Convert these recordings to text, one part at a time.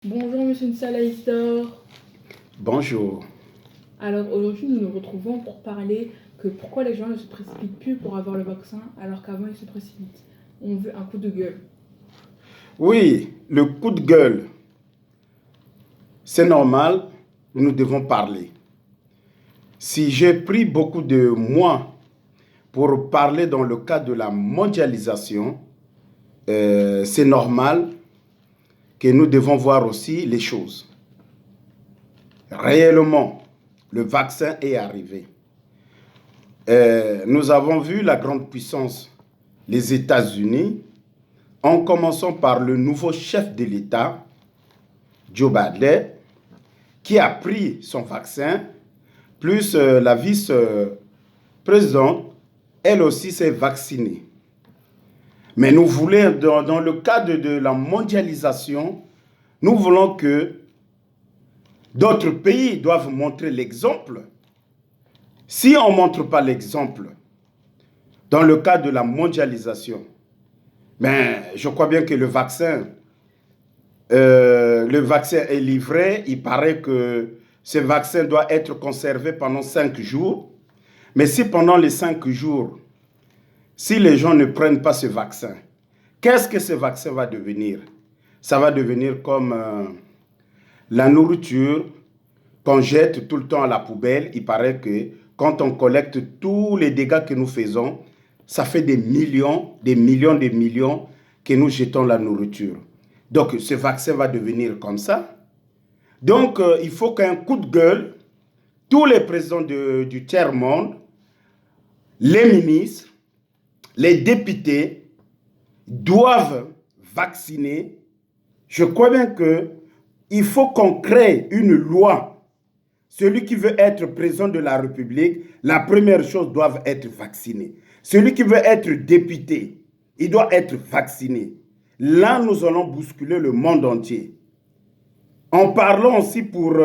Bonjour Monsieur Nsalaïstor. Bonjour. Alors aujourd'hui nous nous retrouvons pour parler que pourquoi les gens ne se précipitent plus pour avoir le vaccin alors qu'avant ils se précipitent. On veut un coup de gueule. Oui, le coup de gueule, c'est normal, nous devons parler. Si j'ai pris beaucoup de mois pour parler dans le cadre de la mondialisation, c'est normal que nous devons voir aussi les choses. Réellement, le vaccin est arrivé. Nous avons vu la grande puissance, les États-Unis, en commençant par le nouveau chef de l'État, Joe Biden, qui a pris son vaccin, plus la vice-présidente, elle aussi s'est vaccinée. Mais nous voulons, dans le cadre de la mondialisation, nous voulons que d'autres pays doivent montrer l'exemple. Si on ne montre pas l'exemple dans le cadre de la mondialisation, ben, je crois bien que le vaccin est livré. Il paraît que ce vaccin doit être conservé pendant 5 jours. Mais si pendant les 5 jours, si les gens ne prennent pas ce vaccin, qu'est-ce que ce vaccin va devenir? Ça va devenir comme la nourriture qu'on jette tout le temps à la poubelle. Il paraît que quand on collecte tous les dégâts que nous faisons, ça fait des millions que nous jetons la nourriture. Donc, ce vaccin va devenir comme ça. Donc, il faut qu'un coup de gueule, tous les présidents du tiers-monde, les ministres, les députés doivent vacciner. Je crois bien qu'il faut qu'on crée une loi. Celui qui veut être président de la République, la première chose doit être vacciné. Celui qui veut être député, il doit être vacciné. Là, nous allons bousculer le monde entier. En parlant aussi pour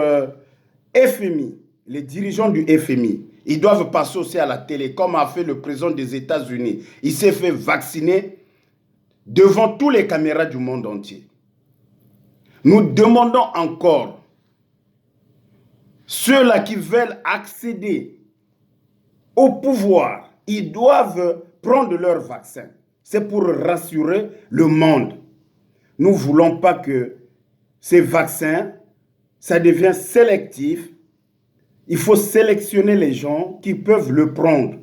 FMI, les dirigeants du FMI, ils doivent passer aussi à la télé, comme a fait le président des États-Unis. Il s'est fait vacciner devant toutes les caméras du monde entier. Nous demandons encore, ceux-là qui veulent accéder au pouvoir, ils doivent prendre leur vaccin. C'est pour rassurer le monde. Nous ne voulons pas que ces vaccins, ça devient sélectif. Il faut sélectionner les gens qui peuvent le prendre.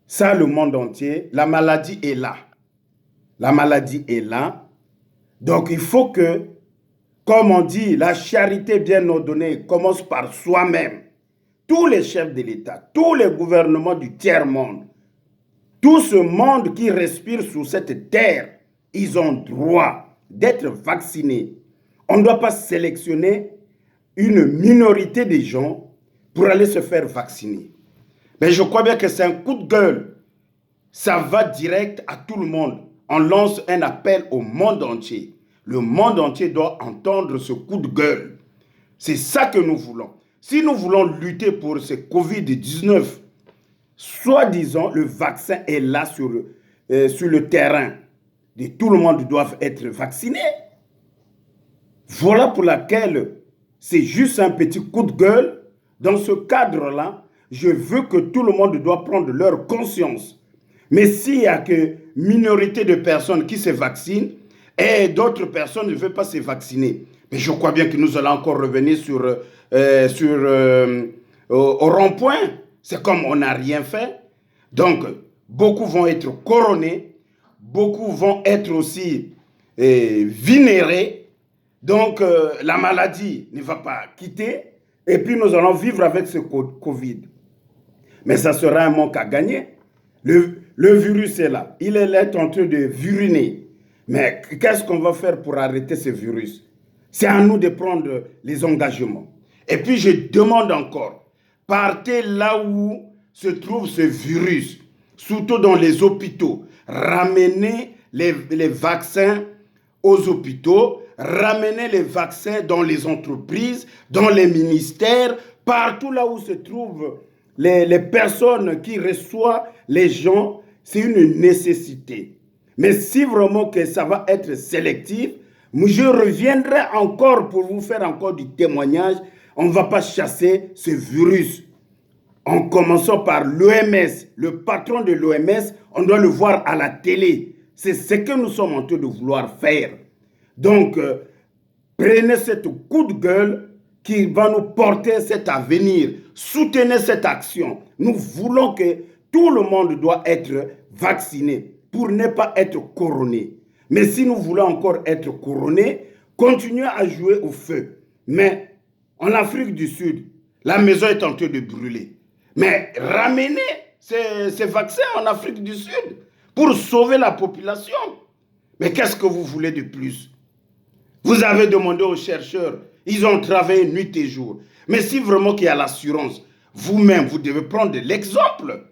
Ça, le monde entier, la maladie est là. La maladie est là. Donc, il faut que, comme on dit, la charité bien ordonnée commence par soi-même. Tous les chefs de l'État, tous les gouvernements du tiers-monde, tout ce monde qui respire sur cette terre, ils ont droit d'être vaccinés. On ne doit pas sélectionner une minorité de gens pour aller se faire vacciner. Mais je crois bien que c'est un coup de gueule. Ça va direct à tout le monde. On lance un appel au monde entier. Le monde entier doit entendre ce coup de gueule. C'est ça que nous voulons. Si nous voulons lutter pour ce Covid-19, soi-disant, le vaccin est là sur le terrain. Et tout le monde doit être vacciné. Voilà pour laquelle c'est juste un petit coup de gueule. Dans ce cadre-là, je veux que tout le monde doit prendre leur conscience. Mais s'il y a que minorité de personnes qui se vaccinent et d'autres personnes ne veulent pas se vacciner, mais je crois bien que nous allons encore revenir au rond-point. C'est comme on n'a rien fait. Donc, beaucoup vont être couronnés, beaucoup vont être aussi vénérés. Donc, la maladie ne va pas quitter. Et puis, nous allons vivre avec ce Covid. Mais ça sera un manque à gagner. Le virus est là. Il est là en train de viriner. Mais qu'est-ce qu'on va faire pour arrêter ce virus? C'est à nous de prendre les engagements. Et puis, je demande encore, partez là où se trouve ce virus, surtout dans les hôpitaux. Ramenez les vaccins aux hôpitaux, ramenez les vaccins dans les entreprises, dans les ministères, partout là où se trouvent les personnes qui reçoivent les gens, c'est une nécessité. Mais si vraiment que ça va être sélectif, Je reviendrai encore pour vous faire encore du témoignage. On ne va pas chasser ce virus. En commençant par l'OMS, le patron de l'OMS, on doit le voir à la télé. C'est ce que nous sommes en train de vouloir faire. Donc, prenez cette coup de gueule qui va nous porter cet avenir. Soutenez cette action. Nous voulons que tout le monde doit être vacciné pour ne pas être couronné. Mais si nous voulons encore être couronnés, continuez à jouer au feu. Mais en Afrique du Sud, la maison est en train de brûler. Mais ramenez ces vaccins en Afrique du Sud pour sauver la population. Mais qu'est-ce que vous voulez de plus? Vous avez demandé aux chercheurs, ils ont travaillé nuit et jour. Mais si vraiment qu'il y a l'assurance, vous-même, vous devez prendre l'exemple.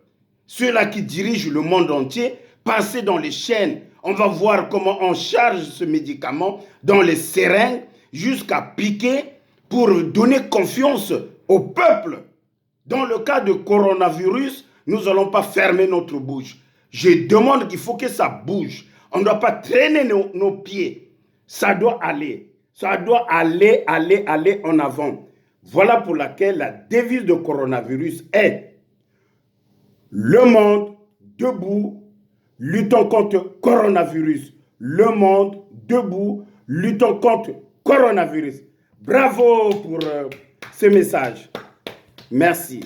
Ceux-là qui dirigent le monde entier, passez dans les chaînes. On va voir comment on charge ce médicament dans les seringues jusqu'à piquer pour donner confiance au peuple. Dans le cas de coronavirus, nous n'allons pas fermer notre bouche. Je demande qu'il faut que ça bouge. On ne doit pas traîner nos pieds. Ça doit aller. Ça doit aller en avant. Voilà pour laquelle la devise de coronavirus est le monde debout, luttons contre coronavirus. Le monde debout, luttons contre coronavirus. Bravo pour ce message. Merci.